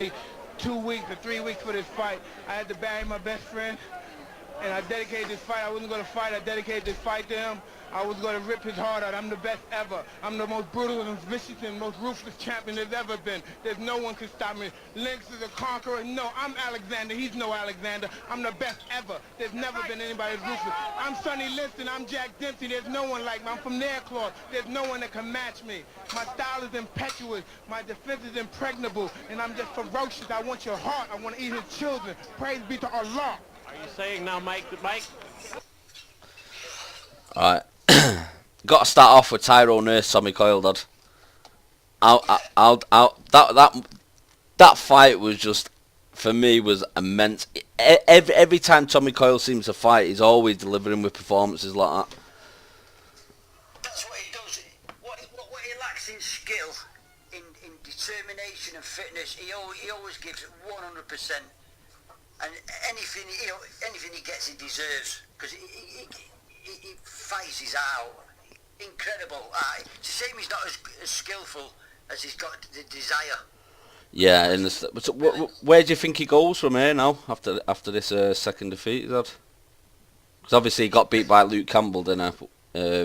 2 weeks or 3 weeks for this fight. I had to bury my best friend, and I dedicated this fight. I wasn't going to fight. I dedicated this fight to him. I was going to rip his heart out. I'm the best ever. I'm the most brutal and vicious and most ruthless champion there's ever been. There's no one can stop me. Lynx is a conqueror. No, I'm Alexander. He's no Alexander. I'm the best ever. There's never been anybody as ruthless. I'm Sonny Liston. I'm Jack Dempsey. There's no one like me. I'm from Nairclaw. There's no one that can match me. My style is impetuous. My defense is impregnable. And I'm just ferocious. I want your heart. I want to eat his children. Praise be to Allah. Are you saying now, Mike? Alright. Got to start off with Tyrone Nurse, Tommy Coyle, Dad. That fight was just, for me, was immense. Every time Tommy Coyle seems to fight, he's always delivering with performances like that. That's what he does. What he lacks in skill, in determination and fitness, he always gives it 100%. And anything he gets, he deserves, because he fights his out. Incredible. It's a shame he's not as skillful as he's got the desire. Yeah, and so where do you think he goes from here now after this second defeat, Dad? Because obviously he got beat by Luke Campbell, didn't he? Yeah,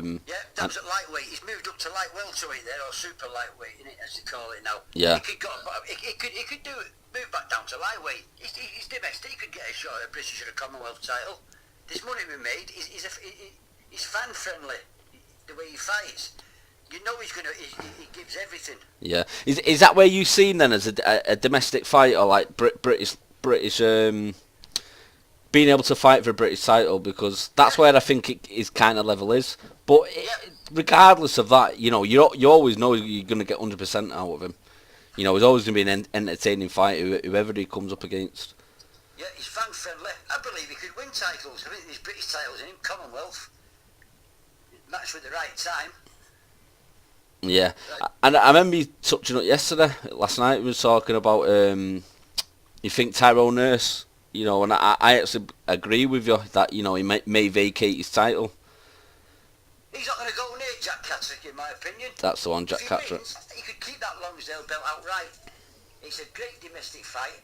that was at lightweight. He's moved up to light welterweight there, or super lightweight, as they call it now. Yeah. He could do it. Move back down to lightweight. He's domestic. He could get a shot at a British or a Commonwealth title. There's money to be made. He's fan friendly. The way he fights, you know he gives everything. Yeah, is that where you seen then as a domestic fighter, like British being able to fight for a British title? Because that's where I think his kind of level is. But regardless of that, you know, you always know you're going to get 100% out of him. You know, he's always going to be an entertaining fight, whoever he comes up against. Yeah, he's fan friendly. I believe he could win titles. I think these British titles in him, Commonwealth. Match with the right time. Yeah, and I remember you touching on last night we was talking about you think Tyrone Nurse, you know, and I actually agree with you that, you know, he may vacate his title. He's not going to go near Jack Catterick, in my opinion. That's the one, Jack Catterick. He could keep that Lonsdale belt outright. It's a great domestic fight,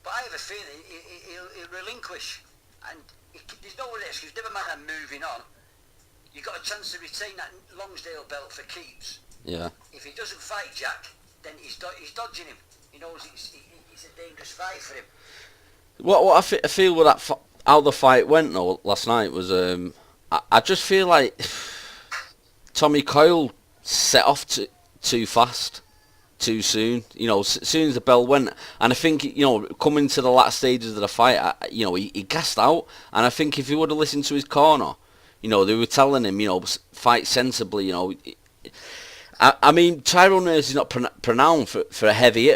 but I have a feeling he'll relinquish, and there's no risk. Never mind, I'm moving on. You've got a chance to retain that Lonsdale belt for keeps. Yeah. If he doesn't fight Jack, then he's dodging him. He knows it's a dangerous fight for him. What I feel with that how the fight went though last night was I just feel like Tommy Coyle set off too fast, too soon. You know, as soon as the bell went, and I think, you know, coming to the last stages of the fight, you know, he gassed out, and I think if he would have listened to his corner, you know, they were telling him, you know, fight sensibly, you know. I mean, Tyrone Nurse is not renowned for a heavy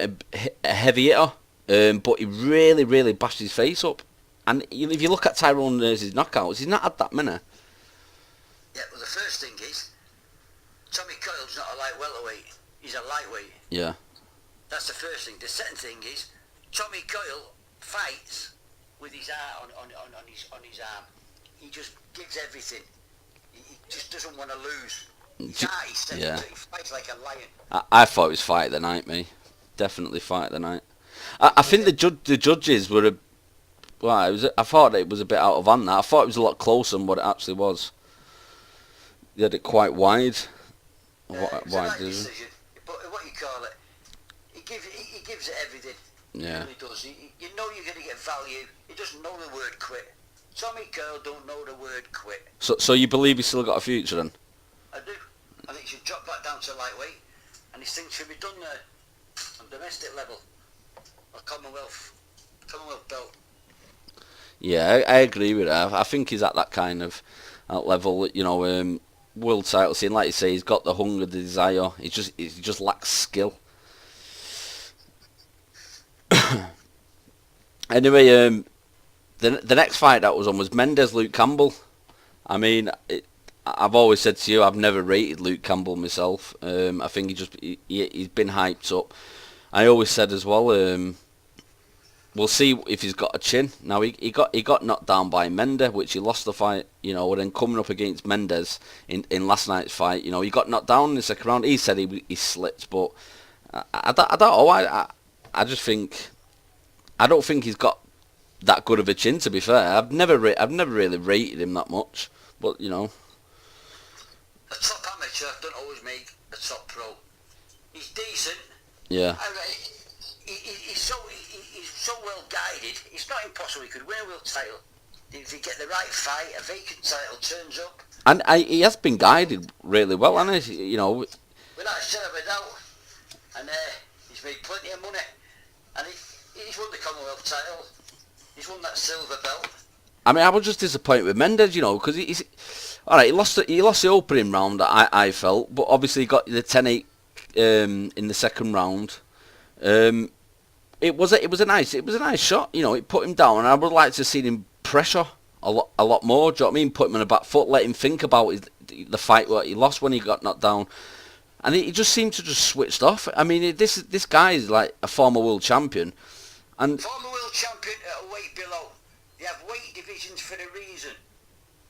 hitter, but he really, really bashed his face up. And if you look at Tyrone Nurse's knockouts, he's not had that many. Yeah, well, the first thing is, Tommy Coyle's not a light welterweight. He's a lightweight. Yeah. That's the first thing. The second thing is, Tommy Coyle fights with his arm on his arm. He just gives everything. He just doesn't want to lose. Yeah. He fights like a lion. I thought it was fight of the night, me. Definitely fight of the night. I think the judges were I thought it was a bit out of hand. I thought it was a lot closer than what it actually was. They had it quite wide. It's a right decision. But what you call it, he gives it everything. Yeah. He really does. You know you're going to get value. He doesn't know the word quit. Tommy Coyle don't know the word quit. So you believe he's still got a future then? I do. I think he should drop back down to lightweight, and his things should be done there on domestic level, or Commonwealth belt. Yeah, I agree with that. I think he's at that kind of level, you know, world title scene. Like you say, he's got the hunger, the desire. He just lacks skill. Anyway, the next fight that was on was Mendes Luke Campbell. I mean, I've always said to you, I've never rated Luke Campbell myself. I think he's been hyped up. I always said as well, we'll see if he's got a chin. Now he got knocked down by Mendes, which he lost the fight, you know, and then coming up against Mendes in last night's fight, you know, he got knocked down in the second round. He said he slipped, but I don't know. I just think I don't think he's got that good of a chin. To be fair, I've never really rated him that much. But you know, a top amateur don't always make a top pro. He's decent. yeah. He's so well guided. It's not impossible he could win a world title. If you get the right fight, a vacant title turns up. And he has been guided really well, hasn't he? You know. Without a shadow of a doubt. And he's made plenty of money. And he's won the Commonwealth title. He's won that silver belt. I mean, I was just disappointed with Mendes, you know, because he's all right. He lost the opening round. I felt, but obviously he got the 10-8 in the second round. It was a nice shot. You know, it put him down, and I would like to see him pressure a lot more. Do you know what I mean? Put him on the back foot, let him think about the fight what he lost when he got knocked down, and he just seemed to just switched off. I mean, this guy is like a former world champion, and former world champion at a weight below. They have weight divisions for a reason.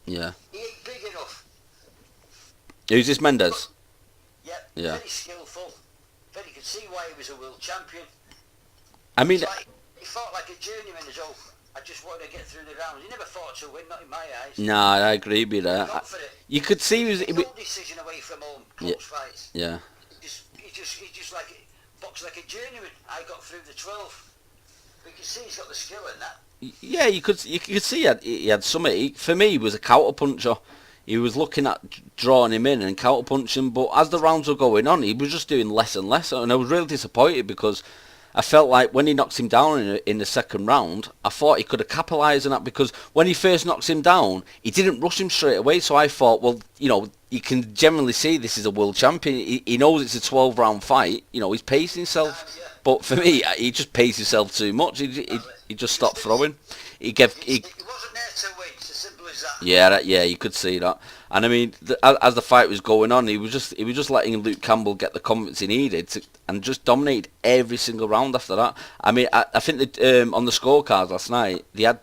yeah. He ain't big enough. Who's this Mendes? Yep. Yeah. Very skillful. But you could see why he was a world champion. I mean, He fought like a journeyman as well. I just wanted to get through the rounds. He never fought to win, not in my eyes. nah, I agree with that. You could see he was. No decision away from home, close fights. Yeah. He just like boxed like a journeyman. I got through the 12. But you can see he's got the skill in that. Yeah, you could see he had something. For me, he was a counter puncher. He was looking at drawing him in and counter punching, but as the rounds were going on, he was just doing less and less, and I was really disappointed because I felt like when he knocks him down in the second round, I thought he could have capitalised on that, because when he first knocks him down, he didn't rush him straight away, so I thought, well, you know, you can generally see this is a world champion. He knows it's a 12-round fight, you know, he's pacing himself. But for me, he just paced himself too much. He just stopped throwing. He wasn't there to win. It's as simple as that. Yeah, you could see that. And I mean, as the fight was going on, he was just letting Luke Campbell get the confidence he needed and just dominated every single round after that. I mean, I think that on the scorecards last night, they had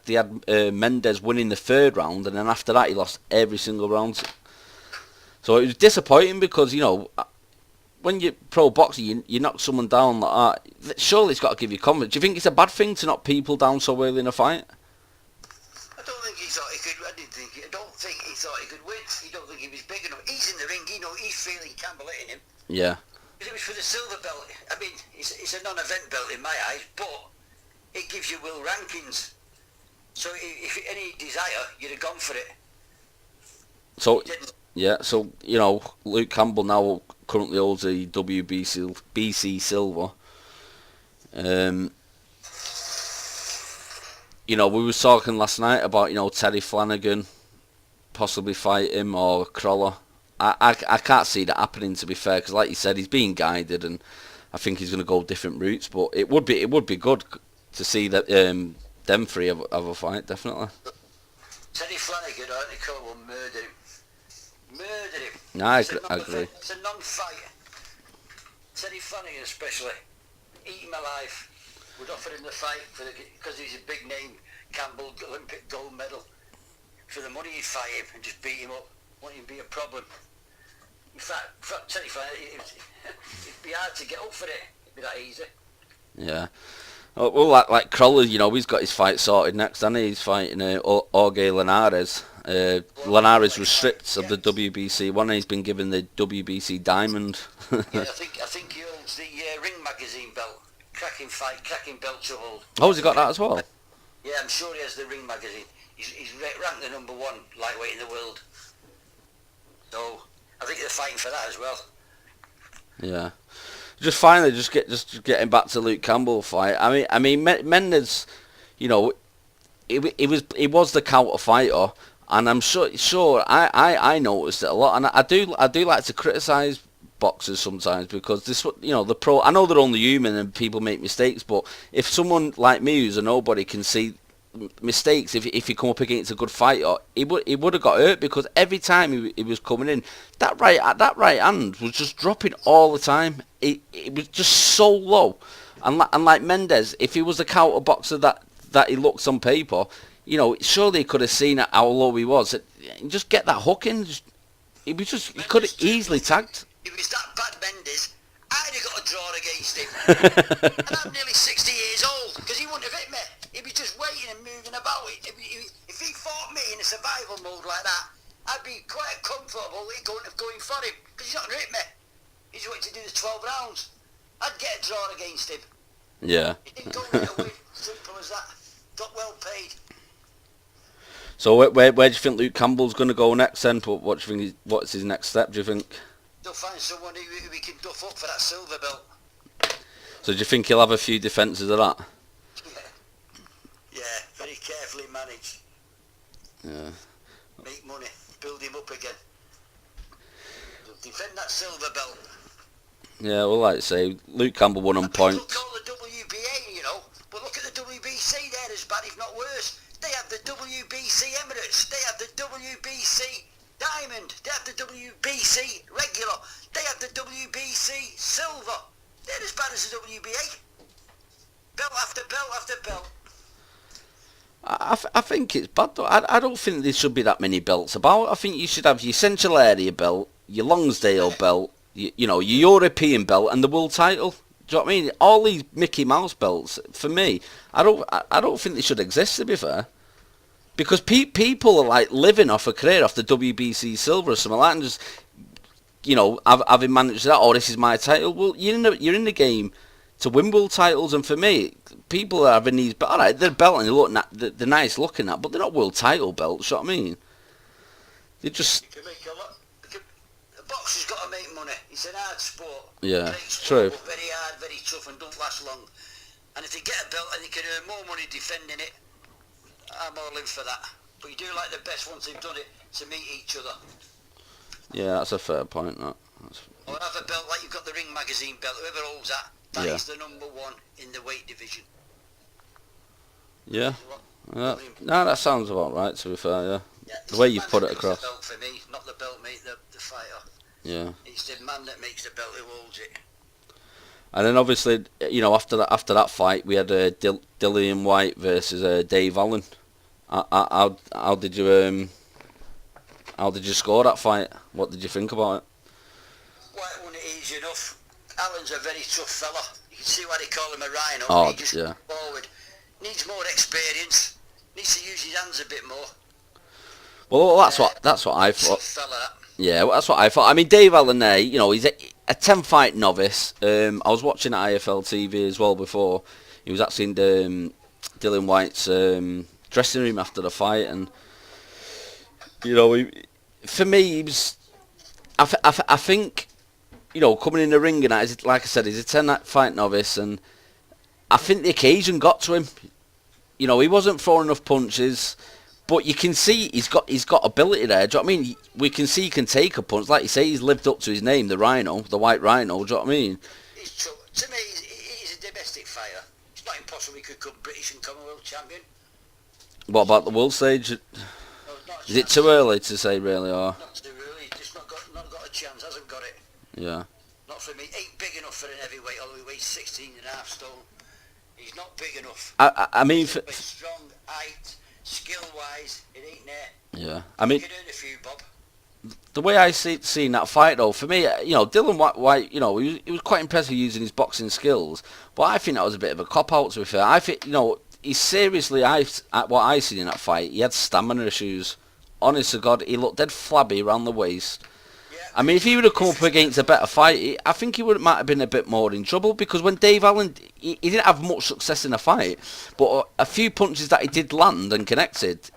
Mendes winning the third round, and then after that he lost every single round. So it was disappointing because, you know, when you're pro boxing, you knock someone down like that, surely it's got to give you confidence. Do you think it's a bad thing to knock people down so early in a fight? I don't think he thought he could. I don't think he thought he could win. He don't think he was big enough. He's in the ring. You know, he's feeling Campbell hitting him. Yeah. But it was for the silver belt. I mean, it's a non-event belt in my eyes, but it gives you world rankings. So if any desire, you'd have gone for it. So yeah, so you know, Luke Campbell now currently holds a WBC silver. You know, we were talking last night about, you know, Teddy Flanagan possibly fight him, or Crawler. I can't see that happening, to be fair, because like you said, he's being guided, and I think he's going to go different routes. But it would be good to see that them three have a fight, definitely. Teddy Flanagan, I think Crawler will murder him. No, I agree. It's a non-fight. Teddy Flanagan especially, eat him alive. Would offer him the fight because he's a big name, Campbell Olympic gold medal. For the money, he'd fight him and just beat him up. Wouldn't even be a problem. In fact Teddy Flanagan, it'd be hard to get up for it. It'd be that easy. Yeah. Well, like Crawler, you know, he's got his fight sorted next, hasn't he? He's fighting Jorge Linares. Linares was stripped of the WBC one, and he's been given the WBC Diamond. Yeah, I think he holds the Ring Magazine belt. Cracking fight, cracking belt to hold. Oh, has he got that as well? Yeah, I'm sure he has the Ring Magazine. He's ranked the #1 lightweight in the world. So I think they're fighting for that as well. Yeah. Just finally, just getting back to Luke Campbell fight. I mean, Mendes, you know, he was the counter fighter, and I'm sure I noticed it a lot, and I do like to criticise boxers sometimes, because this, you know, the pro, I know they're only human and people make mistakes, but if someone like me who's a nobody can see mistakes, if you come up against a good fighter, he would have got hurt, because every time he was coming in, that right hand was just dropping all the time. It was just so low, and like Mendes, if he was the counter boxer that he looks on paper, you know, surely he could have seen how low he was and just get that hook in. He could have easily tagged. If he was that bad, Mendes, I'd have got a draw against him. And I'm nearly 60 years old, because he wouldn't have hit me. survival mode like that, I'd be quite comfortable going for him, because he's not going to hit me. He's waiting to do the 12 rounds. I'd get a draw against him. Yeah. He didn't go in a win. Simple as that. Got well paid. So where do you think Luke Campbell's going to go next then? What do you think? What's his next step? Do you think? They'll find someone who we can duff up for that silver belt. So do you think he'll have a few defences of that? Yeah, very carefully managed. Yeah. Make money, build him up again. They'll defend that silver belt. Yeah, well, like I say, Luke Campbell won on points. People call the WBA, you know, but look at the WBC, they're as bad, if not worse. They have the WBC Emirates, they have the WBC Diamond, they have the WBC Regular, they have the WBC Silver. They're as bad as the WBA. Belt after belt after belt. I think it's bad though. I don't think there should be that many belts about. I think you should have your Central Area belt, your Lonsdale belt, you know, your European belt, and the world title. Do you know what I mean? All these Mickey Mouse belts, for me, I don't think they should exist, to be fair. Because people are like living off a career off the WBC Silver or something like that, and just, you know, having managed that. Oh, this is my title. Well, you're in the game to win world titles, and for me, people are having these. But all right, they're belting, they're nice looking at, but they're not world title belts. You know what I mean? They just. You can make a lot. The boxer's got to make money. It's an hard sport. Yeah, Great true. sport, but very hard, very tough, and don't last long. And if they get a belt and they can earn more money defending it, I'm all in for that. But you do like the best once they've done it to meet each other. Yeah, that's a fair point. Or have a belt like you've got the Ring Magazine belt. Whoever holds that, that is the number one in the weight division. Yeah. No, that sounds about right, to be fair, yeah. The way you put it across. The belt for me, not the belt mate, the fighter. Yeah. It's the man that makes the belt who holds it. And then obviously, you know, after that fight, we had Dillian White versus Dave Allen. How did you score that fight? What did you think about it? White won it easy enough. Allen's a very tough fella. You can see why they call him a rhino. Oh, he just yeah. forward. Needs more experience. Needs to use his hands a bit more. Well, that's what I thought. Tough fella, that. Yeah, well, that's what I thought. I mean, Dave Allen there, you know, he's a 10-fight novice. I was watching IFL TV as well before. He was actually in Dillian White's dressing room after the fight, and you know, for me, he was. I think, you know, coming in the ring and that, like I said, he's a 10-fight novice, and I think the occasion got to him. You know, he wasn't throwing enough punches. But you can see he's got ability there. Do you know what I mean? We can see he can take a punch. Like you say, he's lived up to his name, the Rhino, the White Rhino. Do you know what I mean? To me, he's a domestic fighter. It's not impossible he could come British and Commonwealth champion. What about the world stage? No, Is it too early to say, really, or? Not too early. He's just not got a chance. Hasn't got it. Yeah. Not for me. Ain't big enough for an heavyweight. Although he weighs 16.5 stone. He's not big enough. I mean, He's strong, height. Skill-wise, it ain't there. Yeah, I mean, you can earn a few, Bob. The way I seen that fight, though, for me, you know, Dillian White, you know, he was quite impressive using his boxing skills, but I think that was a bit of a cop-out, to be fair. I think, you know, he seriously, what I seen in that fight, he had stamina issues. Honest to God, he looked dead flabby around the waist. Yeah. I mean, if he would have come up against a better fight, I think he might have been a bit more in trouble, because when Dave Allen, he didn't have much success in the fight, but a few punches that he did land and connected,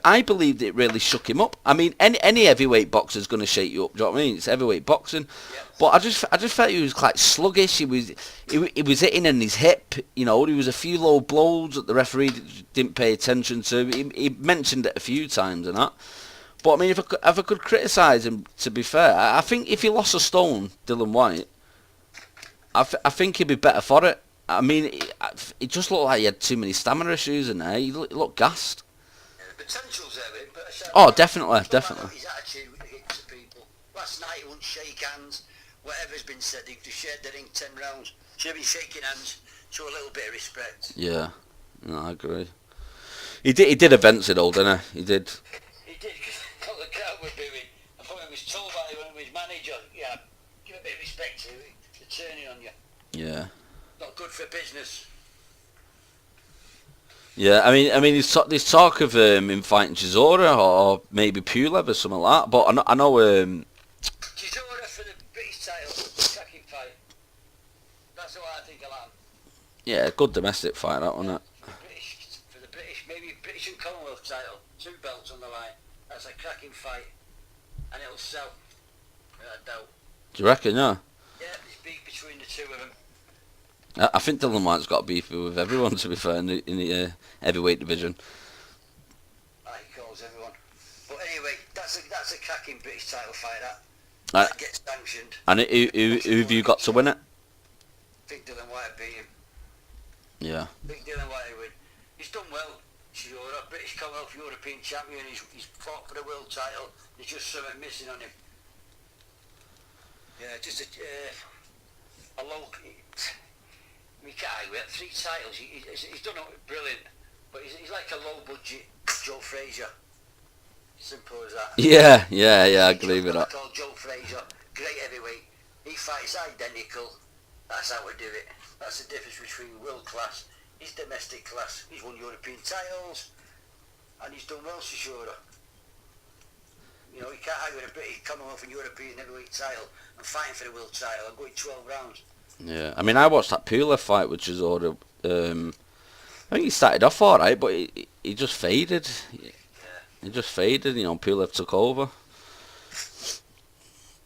I believed it really shook him up. I mean, any heavyweight boxer's going to shake you up. Do you know what I mean? It's heavyweight boxing, but I just felt he was quite sluggish. He was hitting in his hip. You know, there was a few low blows that the referee didn't pay attention to. He mentioned it a few times and that. But I mean, if I could criticise him, to be fair, I think if he lost a stone, Dillian White, I think he'd be better for it. I mean, it just looked like he had too many stamina issues in there. He looked gassed. The potential's there with him, but Oh, definitely. his attitude when he hits people. Last night he wouldn't shake hands. Whatever's been said, he shared the ring 10 rounds. Should have been shaking hands. Show a little bit of respect. Yeah, no, I agree. He did events it all, didn't he? He did. He did, because what the crowd were doing. I thought he was told by his manager, yeah, give a bit of respect to it. They're turning on you. Yeah. Not good for business. Yeah, I mean, there's talk of him fighting Chisora or maybe Pulev or something like that. But I know Chisora for the British title, cracking fight. That's what I think of that. yeah, good domestic fight, that wasn't it? For the British, maybe British and Commonwealth title, 2 belts on the line. That's a cracking fight, and it'll sell, without a doubt. Do you reckon? Yeah. Yeah, it's big between the two of them. I think Dylan White's got beef with everyone, to be fair, in the heavyweight division. He calls everyone. But anyway, that's a cracking British title fight. Uh, That gets sanctioned. And who have you got to win it? I think Dylan White beat him. Yeah. I think Dylan White will win. He's done well. Chisora, British Commonwealth European champion. He's fought for the world title. There's just something missing on him. Yeah, just a low. We can't argue it. 3 titles. He's done it brilliant, but he's like a low budget Joe Frazier. Simple as that. Yeah, I agree with that. Called Joe Frazier, great heavyweight. He fights identical. That's how we do it. That's the difference between world class. He's domestic class. He's won European titles, and he's done well, Chisora. You know, you can't argue with a British Commonwealth and European heavyweight title and fighting for the world title and going 12 rounds. Yeah, I mean, I watched that Pulev fight with Chisora. I think he started off all right, but he just faded. He just faded. You know, Pulev took over.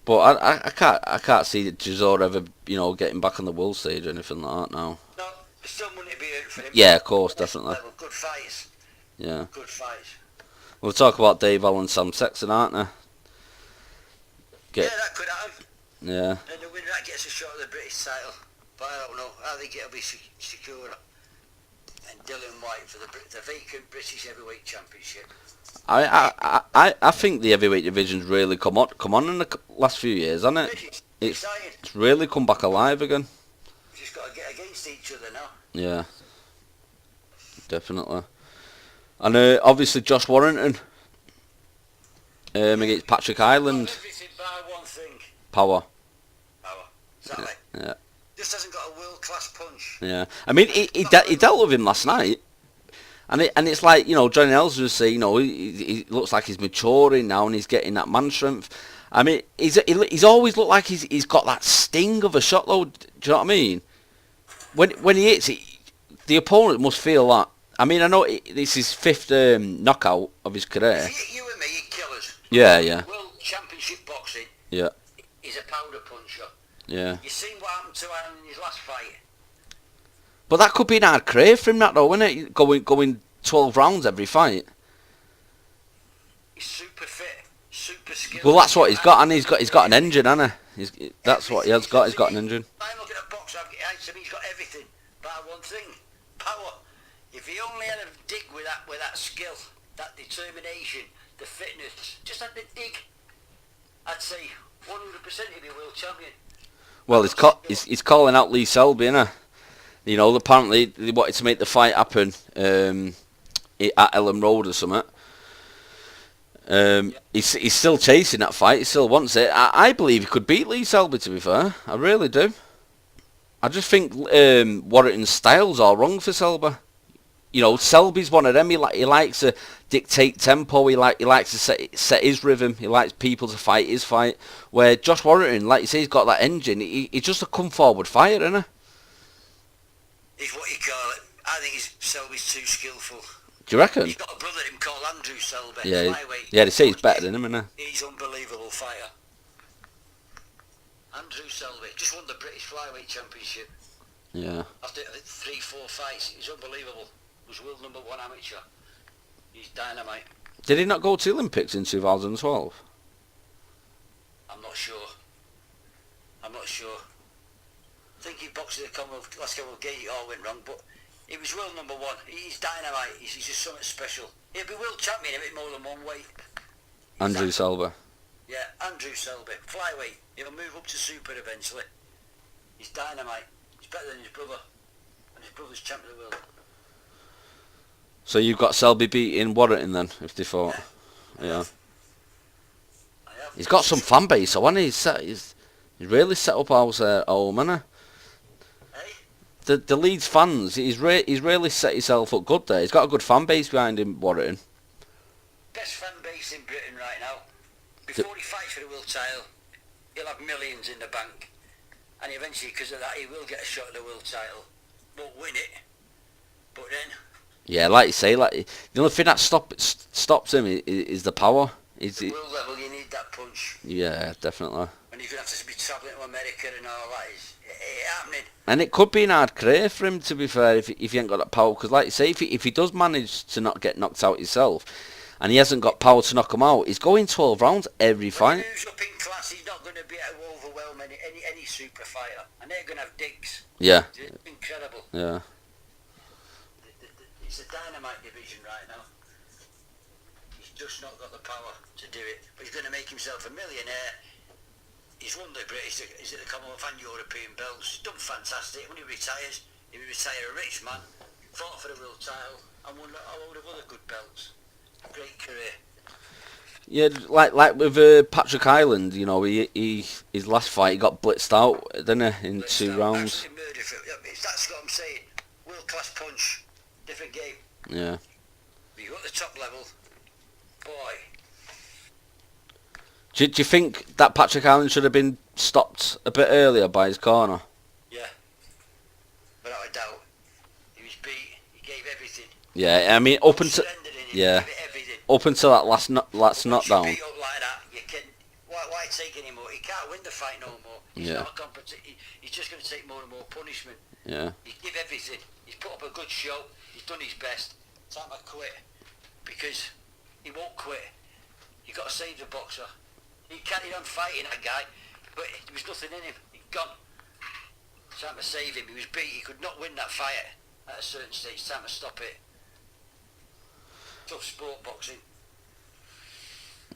But I can't see Chisora ever, you know, getting back on the world stage or anything like that now. No, there's still money to be earned for him. Yeah, of course, definitely. Good fights. Yeah. Good fights. We'll talk about Dave Allen and Sam Sexton, aren't they? Yeah, that could happen. Yeah. And the winner that gets a shot at the British title. But I don't know. I think it'll be secure. And Dylan White for the vacant British Heavyweight Championship. I think the heavyweight division's really come on in the last few years, hasn't it? It's really come back alive again. We've just got to get against each other now. Yeah. Definitely. And obviously Josh Warrington against Patrick Ireland. Everything by one thing. Power. Exactly. Yeah. Just hasn't got a world class punch. Yeah. I mean, he dealt with him last night. And it's like, you know, Johnny Nelson was saying, you know, he looks like he's maturing now and he's getting that man strength. I mean, he's always looked like he's got that sting of a shot, though. Do you know what I mean? When he hits it, the opponent must feel that. I mean, I know this is his 5th knockout of his career. If you and me, he'd kill us. Yeah. World Championship boxing. Yeah. He's a powder puncher. Yeah. You seen what happened to him in his last fight? But that could be an hard crave for him, that though, isn't it? Going 12 rounds every fight. He's super fit, super skilled. Well, that's what he's got, and he's got an engine, hasn't he? That's what he has got. He's got an engine. I'm looking at a boxer. He's got everything, but one thing: power. If he only had a dig with that skill, that determination, the fitness, just had the dig, I'd say 100% he'd be world champion. Well, he's calling out Lee Selby, isn't he? You know, apparently they wanted to make the fight happen at Ellen Road or something. He's still chasing that fight. He still wants it. I believe he could beat Lee Selby, to be fair. I really do. I just think Warrington's style's all wrong for Selby. You know, Selby's one of them. He likes to dictate tempo. He likes to set his rhythm. He likes people to fight his fight. Where Josh Warrington, like you say, he's got that engine. He's just a come forward fighter, isn't he? He's what you call it. I think Selby's too skillful. Do you reckon? He's got a brother him called Andrew Selby. Yeah, flyweight. they say he's better than him, isn't he? He's unbelievable fighter. Andrew Selby just won the British Flyweight Championship. Yeah. After 3-4 fights, he's unbelievable. He was world #1 amateur. He's dynamite. Did he not go to the Olympics in 2012? I'm not sure. I think he boxed at the Commonwealth last Commonwealth Games. It all went wrong, but he was world #1. He's dynamite. He's just something special. He'll be world champion a bit more than one weight. Andrew Selby. Yeah, Andrew Selby, flyweight. He'll move up to super eventually. He's dynamite. He's better than his brother, and his brother's champion of the world. So you've got Selby beating Warrington then, if they fought. Yeah. I have. He's got some fan base, so hasn't he? He's really set up house at home, hasn't he? Hey? the Leeds fans, he's really set himself up good there. He's got a good fan base behind him, Warrington. Best fan base in Britain right now. Before he fights for the world title, he'll have millions in the bank. And eventually, because of that, he will get a shot at the world title. Won't win it, but then... Yeah, like you say, like the only thing that stops him is the power. At the world level, you need that punch. Yeah, definitely. And you're going to have to be travelling to America and all that. It's happening. And it could be an hard career for him, to be fair, if he ain't got that power. Because like you say, if he does manage to not get knocked out himself, and he hasn't got power to knock him out, he's going 12 rounds every fight. When he moves up in class, he's not going to be able to overwhelm any super fighter. And they're going to have digs. Yeah. It's incredible. Yeah. It's a dynamite division right now. He's just not got the power to do it. But he's going to make himself a millionaire. He's won the British, is it the Commonwealth and European belts. He's done fantastic. When he retires, he will retire a rich man, fought for the world title, and won a load of other good belts. Great career. Yeah, like with Patrick Ireland, you know, he his last fight he got blitzed out, didn't he, in 2 rounds. That's what I'm saying. World class punch, different game. Yeah. But you got the top level, boy. Do you think that Patrick Ireland should have been stopped a bit earlier by his corner? Yeah. Without a doubt. He was beat. He gave everything. Yeah, I mean up until up until that last knockdown. Beat up like that, you can. Why take any more? He can't win the fight no more. He's not a he's just going to take more and more punishment. Yeah. He give everything. He's put up a good show. He's done his best. Time to quit because he won't quit. You got to save the boxer. He carried on fighting that guy, but there was nothing in him. He'd gone. Time to save him. He was beat. He could not win that fight at a certain stage. Time to stop it. Tough sport, boxing.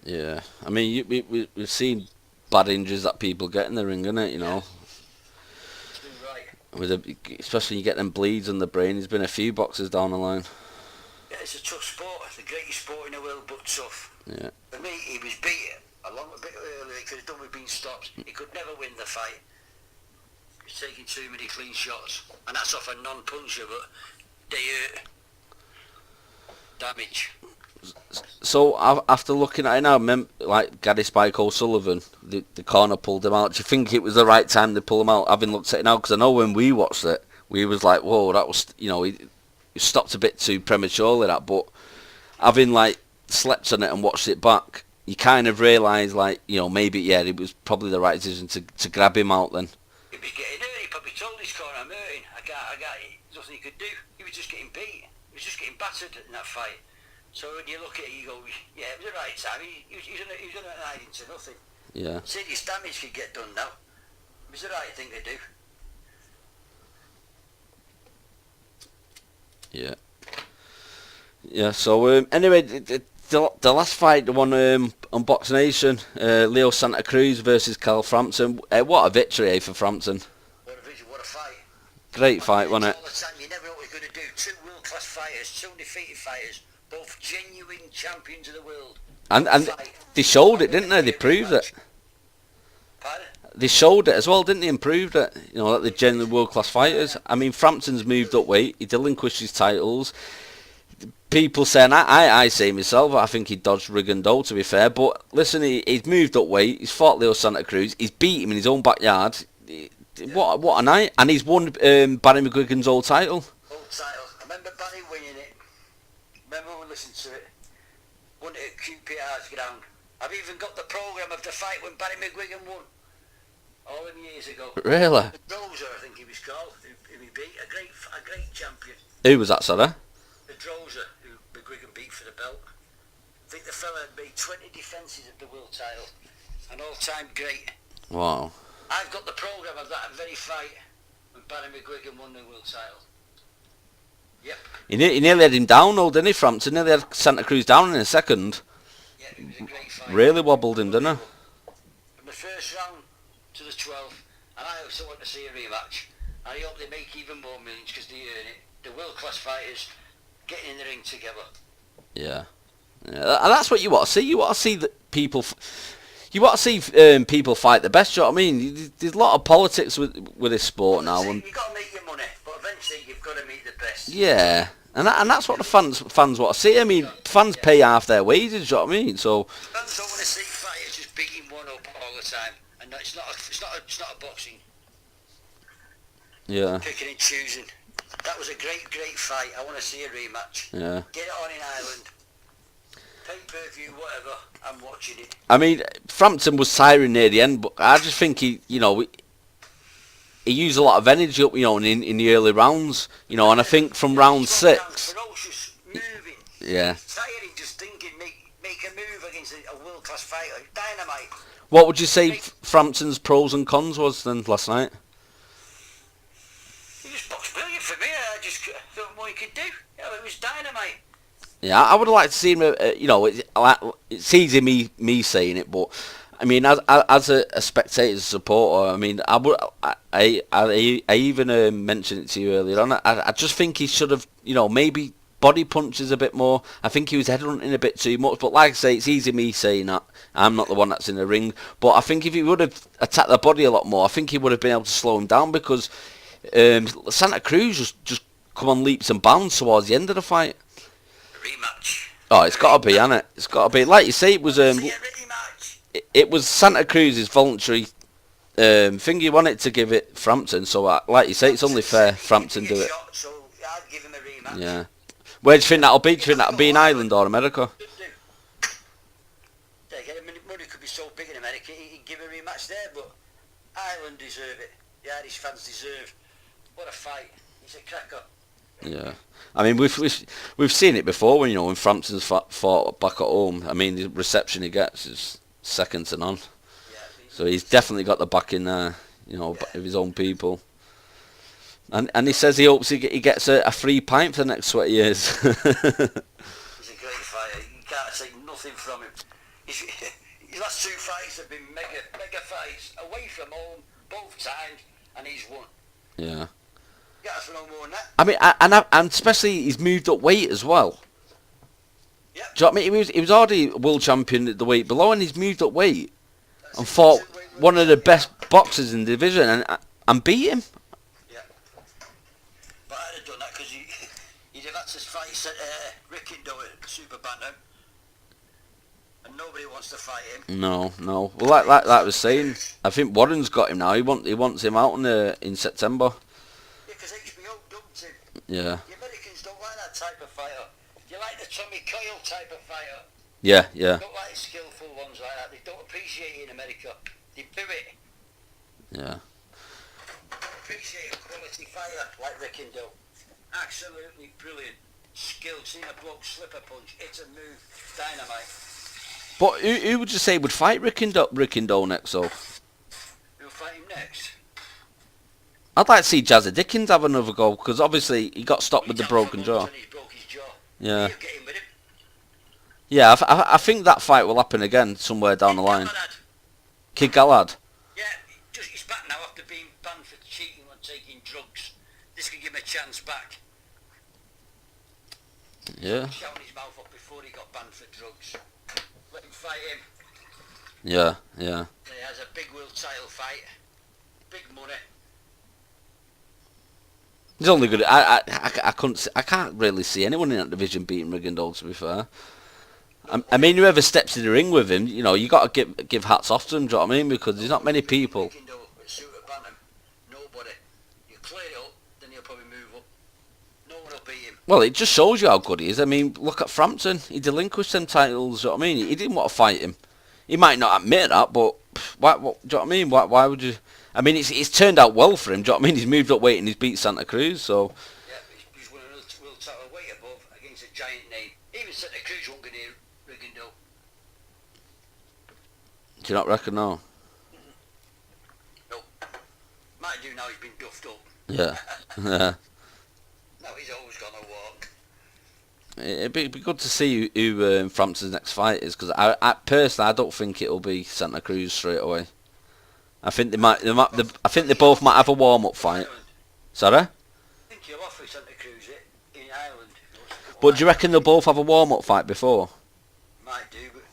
Yeah, I mean we've seen bad injuries that people get in the ring, innit? You know. Right. Especially you get them bleeds on the brain. There's been a few boxers down the line. Yeah, it's a tough sport. The greatest sport in the world, but tough. Yeah. For me, he was beaten a bit earlier. He could have done with being stopped. He could never win the fight. He's taking too many clean shots, and that's off a non-puncher, but they hurt. Damage. So after looking at it now, like Gary Spike O'Sullivan, the corner pulled him out. Do you think it was the right time to pull him out? Having looked at it now, because I know when we watched it, we was like, whoa, that was, you know, he stopped a bit too prematurely. That, but having like slept on it and watched it back, you kind of realise, like, you know, maybe it was probably the right decision to grab him out then. He was getting hurt. He probably told his corner, I'm hurting. I got nothing he could do. He was just getting beat. He was just getting battered in that fight. So when you look at it, you go, yeah, it was the right time. He was going to hide into nothing. Yeah. Serious damage could get done now. It was the right thing to do. Yeah. Yeah. So anyway, the last fight, the one on Box Nation, Leo Santa Cruz versus Carl Frampton. What a victory for Frampton. What a vision! What a fight! Great fight, wasn't it? All the time, you never know what you're going to do. 2 world-class fighters, 2 undefeated fighters, both genuine champions of the world. And they showed it, didn't they? They proved it. Pardon? They showed it as well, didn't they? And proved it. You know, that they're genuine world-class fighters. I mean, Frampton's moved up weight. He delinquished his titles. People saying, I say myself, I think he dodged Rigondeaux, to be fair. But listen, he's moved up weight. He's fought Leo Santa Cruz. He's beat him in his own backyard. What a night. And he's won Barry McGuigan's old title. Old title. I remember Barry winning it. Remember we listened to it. Won it at QPR's ground. I've even got the programme of the fight when Barry McGuigan won. All them years ago. Really? Pedroza, I think he was called, who he beat. A great champion. Who was that, sorry? Pedroza, who McGuigan beat for the belt. I think the fella had made 20 defences of the world title. An all-time great. Wow. I've got the programme of that very fight when Barry McGuigan won the world title. Yep. He nearly had him down, though, didn't he, Frampton? Nearly had Santa Cruz down in a second. Yeah, it was a great fight. Really wobbled him, didn't he? From the first round to the 12th, and I also want to see a rematch. I hope they make even more millions because they earn it. The world-class fighters getting in the ring together. Yeah. And that's what you want to see. You want to see that people... You want to see people fight the best. You know what I mean? There's a lot of politics with this sport now. You've got to make your money, but eventually you've got to meet the best. Yeah, and that's what the fans want to see. I mean, fans pay half their wages. You know what I mean? So Fans don't want to see fighters just beating one up all the time, and it's not a boxing yeah, picking and choosing. That was a great fight. I want to see a rematch. yeah. Get it on in Ireland. Pay-per-view, whatever. I'm watching it. I mean, Frampton was tiring near the end, but I just think he used a lot of energy up, in the early rounds, and I think from round 6. Ferocious, moving. Yeah. Tiring, just thinking, make a move against a world-class fighter. Dynamite. What would you say Frampton's pros and cons was then last night? He just boxed brilliant for me. I just thought what he could do. It was dynamite. Yeah, I would have liked to see him. It's easy me saying it, but I mean, as a spectator, supporter, I mean, I even mentioned it to you earlier on. I just think he should have, maybe body punches a bit more. I think he was headhunting a bit too much. But like I say, it's easy me saying that. I'm not the one that's in the ring. But I think if he would have attacked the body a lot more, I think he would have been able to slow him down because Santa Cruz just come on leaps and bounds towards the end of the fight. Rematch. Oh, it's got to be, hasn't it? It's got to be. Like you say, it was Rematch. it was Santa Cruz's voluntary thing. He wanted to give it Frampton, so like you say, it's only fair Frampton do it. So I'd give him a rematch. Yeah. Where do you think that'll be? Do you think that'll be in Ireland or America? Money could be so big in America, he'd give a rematch there, but Ireland deserve it. The Irish fans deserve. What a fight! He's a cracker. Yeah. I mean, we've seen it before when Frampton's fought back at home. I mean, the reception he gets is second to none. Yeah, So he's definitely got the backing there, of his own people. And he says he hopes he gets a free pint for the next 20 years. he's a great fighter. You can't take nothing from him. His last 2 fights have been mega fights away from home both times, and he's won. Yeah. You can't ask for no more than that. I mean, and especially he's moved up weight as well. Yeah. Do you know what I mean? He was already world champion at the weight below, and he's moved up weight and fought one of the best boxers in the division and beat him. Yeah. But I'd have done that because he'd have had to fight Rikindo at Super Bantam, and nobody wants to fight him. No. Well, like I was saying, I think Warren's got him now. He wants him out in September. Yeah, because HBO dumped him. Yeah. The Americans don't like that type of fighter. You like the Tommy Coyle type of fighter. Yeah. They don't like the skillful ones like that. They don't appreciate it in America. They do it. Yeah. Appreciate a quality fighter like Rikindo. Absolutely brilliant. Skilled. Seen a bloke slip a punch. It's a move. Dynamite. But who would you say would fight Rikindo next, though? Who'll fight him next? I'd like to see Jazzy Dickens have another go, because obviously he got stopped with the broken jaw. He broke his jaw. Yeah. He'll get in with him. Yeah, I think that fight will happen again somewhere down the line. Kid Galahad. Yeah, he's back now after being banned for cheating and taking drugs. This could give him a chance back. Yeah. Shouting his mouth up before he got banned for drugs. Let him fight him. Yeah. He has a big world title fight. Big money. He's only good. I can't really see anyone in that division beating Rikindo, to be fair. I mean, whoever steps in the ring with him, you got to give hats off to him. Do you know what I mean? Because there's not many people. Rikindo at Super Bantam. Nobody. You clear it up, then he'll probably move up. No one will beat him. Well, it just shows you how good he is. I mean, look at Frampton. He delinquished them titles. Do you know what I mean? He didn't want to fight him. He might not admit that, but why? Do you know what I mean? Why would you? I mean, it's turned out well for him. Do you know what I mean? He's moved up weight and he's beat Santa Cruz. So. Yeah, he's won a world title weight above against a giant name. Even Santa Cruz won't get near Rikindo. Do you not reckon? No. No. Might do now. He's been duffed up. Yeah. Yeah. No, he's always gonna walk. It'd be good to see who Frampton's next fight is, because I personally I don't think it'll be Santa Cruz straight away. I think I think they both might have a warm up fight. Sorry? I think he'll offer Santa Cruz it in Ireland. But do you reckon they'll both have a warm up fight before? Might do, but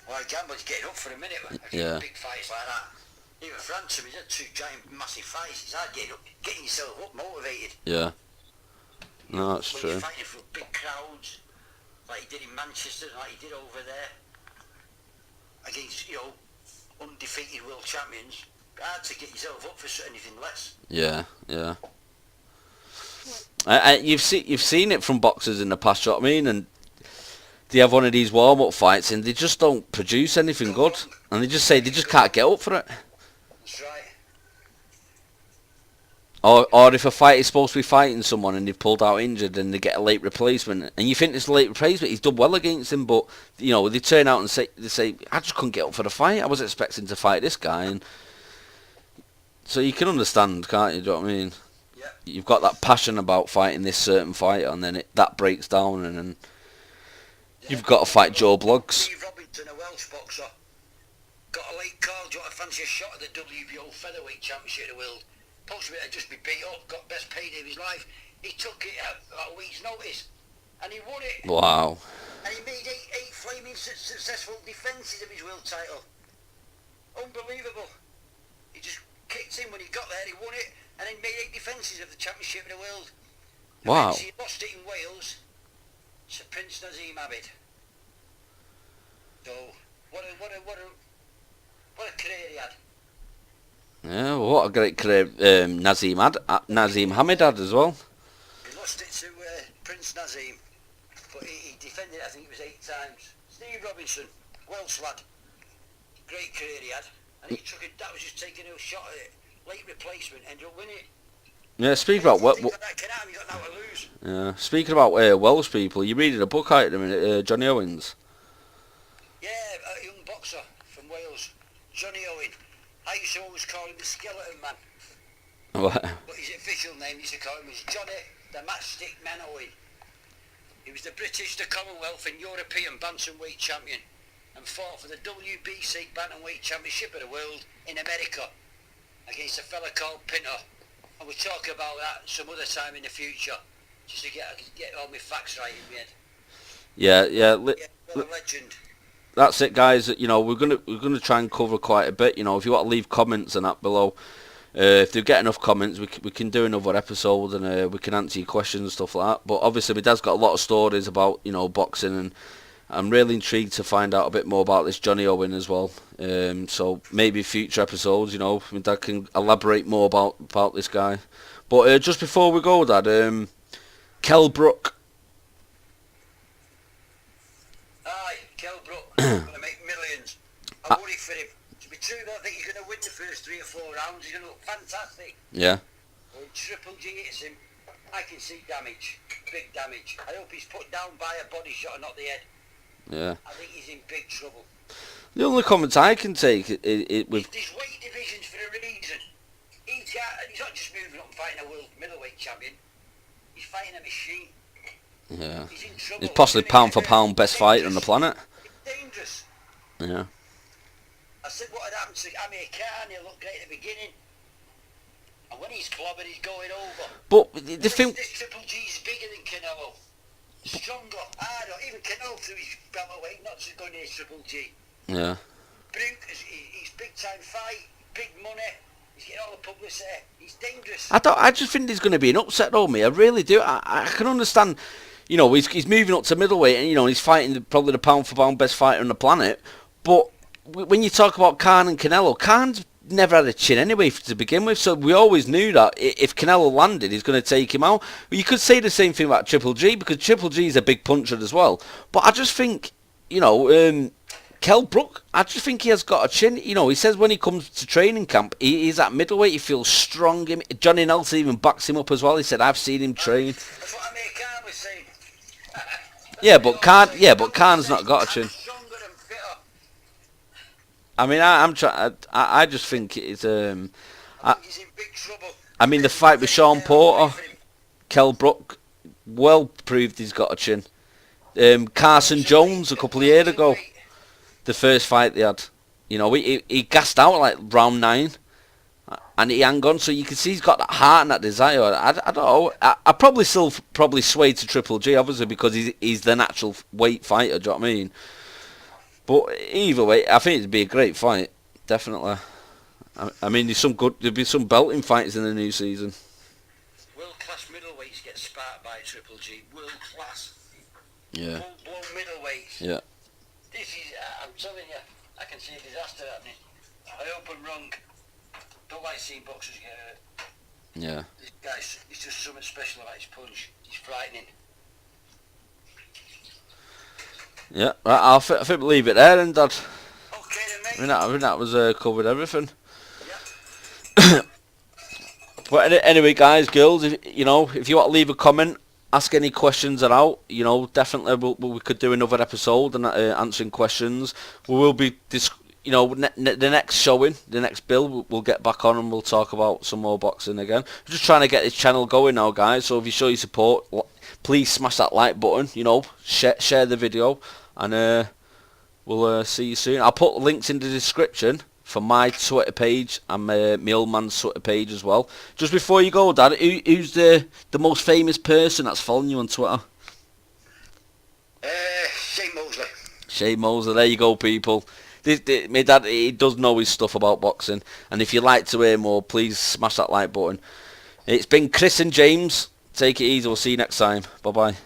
well, Gambler's getting up for a minute. Yeah. Big fights like that. Even Francis, he's had 2 giant, massive fights. It's hard getting yourself up, motivated. Yeah. No, that's when true. you're fighting for big crowds, like he did in Manchester, like he did over there, against, undefeated world champions, hard to get yourself up for anything less. Yeah, yeah. You've seen it from boxers in the past, you know what I mean? And they have one of these warm-up fights and they just don't produce anything good. And they just say they just can't get up for it. That's right. Or if a fight is supposed to be fighting someone and they've pulled out injured and they get a late replacement, and you think it's a late replacement, he's done well against him, but they turn out and say I just couldn't get up for the fight. I was expecting to fight this guy, and so you can understand, can't you? Do you know what I mean? Yeah. You've got that passion about fighting this certain fighter, and then that breaks down, and then you've got to fight Joe Bloggs. Steve Robinson, a Welsh boxer, got a late call. Do you want to fancy a shot at the WBO featherweight championship of the world? Possibly to just be beat up, got best payday of his life. He took it at a week's notice, and he won it. Wow. And he made eight flaming successful defences of his world title. Unbelievable. He just kicked in when he got there, he won it, and then made 8 defences of the championship of the world. Wow. He lost it in Wales to Prince Nazim Abid. So, what a career he had. Yeah, what a great career Nazim Hamid had as well. He lost it to Prince Nazim, but he defended it, I think it was 8 times. Steve Robinson, Welsh lad, great career he had, and he took it. That was just taking a shot at it. Late replacement, ended up winning it. Yeah, speaking about That can happen, you got now to lose. yeah, speaking about Welsh people, you reading a book out at the minute, Johnny Owens. Yeah, a young boxer from Wales, Johnny Owen. I used to always call him the Skeleton Man. What? But his official name, used to call him was Johnny the Matchstick Man Owen. He was the British, the Commonwealth and European Bantamweight champion and fought for the WBC Bantamweight Championship of the World in America against a fella called Pinto. And we'll talk about that some other time in the future, just to get all my facts right in the end. Yeah. What a legend. That's it, guys. We're gonna try and cover quite a bit. If you want to leave comments and that below, if they get enough comments, we can do another episode and we can answer your questions and stuff like that. But obviously, my dad's got a lot of stories about boxing, and I'm really intrigued to find out a bit more about this Johnny Owen as well. So maybe future episodes, my dad can elaborate more about this guy. But just before we go, Dad, Kell Brook. Kell Brook, going to make millions. I worry for him. To be true, though, I think he's going to win the first 3 or 4 rounds. He's going to look fantastic. Yeah. When Triple G hits him, I can see damage, big damage. I hope he's put down by a body shot and not the head. Yeah. I think he's in big trouble. The only comments I can take it with... There's weight divisions for a reason. He's not just moving up and fighting a world middleweight champion. He's fighting a machine. Yeah. He's in trouble. He's possibly pound for pound best fighter on the planet. It's dangerous. Yeah. I said what had happened to Amir Khan, he looked great at the beginning. And when he's clobbered, he's going over. But the thing... This Triple G's bigger than Canelo. Stronger, harder. Even Canelo threw his belt away, not just going near Triple G. Yeah. Brute, he's big time fight, big money. He's getting all the publicity. He's dangerous. I just think there's going to be an upset on me. I really do. I can understand, he's moving up to middleweight and, he's fighting probably the pound for pound best fighter on the planet. But when you talk about Khan and Canelo, Khan's never had a chin anyway to begin with, so we always knew that if Canelo landed, he's going to take him out. But you could say the same thing about Triple G, because Triple G is a big puncher as well. But I just think, Kell Brook, I just think he has got a chin. He says when he comes to training camp, he's at middleweight, he feels strong. Johnny Nelson even backs him up as well. He said, I've seen him train. That's what Amir Khan was saying. But Khan's not got a chin. Stronger and fitter. I mean, I'm trying. I just think it's. I think he's in big trouble. I mean, the fight with Sean Porter, Kell Brook, well proved he's got a chin. Carson Jones a couple of years ago, the first fight they had, he gassed out like round 9, and he hung on. So you can see he's got that heart and that desire. I don't know. I probably still sway to Triple G, obviously, because he's the natural weight fighter. Do you know what I mean? But either way, I think it'd be a great fight, definitely. I mean, there'll be some belting fights in the new season. World-class middleweights get sparked by Triple G. World-class. Yeah. Full-blown middleweights. Yeah. This is, I'm telling you, I can see a disaster happening. I hope I'm wrong. Don't like seeing boxers get hurt. Yeah. This guy's, he's just something special about his punch. He's frightening. Yeah. Right, I think we'll leave it there then, Dad. Okay then, mate. I think that was covered everything. Yeah. But anyway, guys, girls, if you want to leave a comment, ask any questions that are out. Definitely we could do another episode and answering questions. We will be the next showing, the next bill, we'll get back on and we'll talk about some more boxing again. We're just trying to get this channel going now, guys. So if you show your support, please smash that like button. Share the video, and we'll see you soon. I'll put links in the description for my Twitter page and my old man's Twitter page as well. Just before you go, Dad, who's the most famous person that's following you on Twitter? Shane Mosley. Shane Mosley, there you go, people. My dad, he does know his stuff about boxing, and if you'd like to hear more, please smash that like button. It's been Chris and James. Take it easy. We'll see you next time. Bye bye.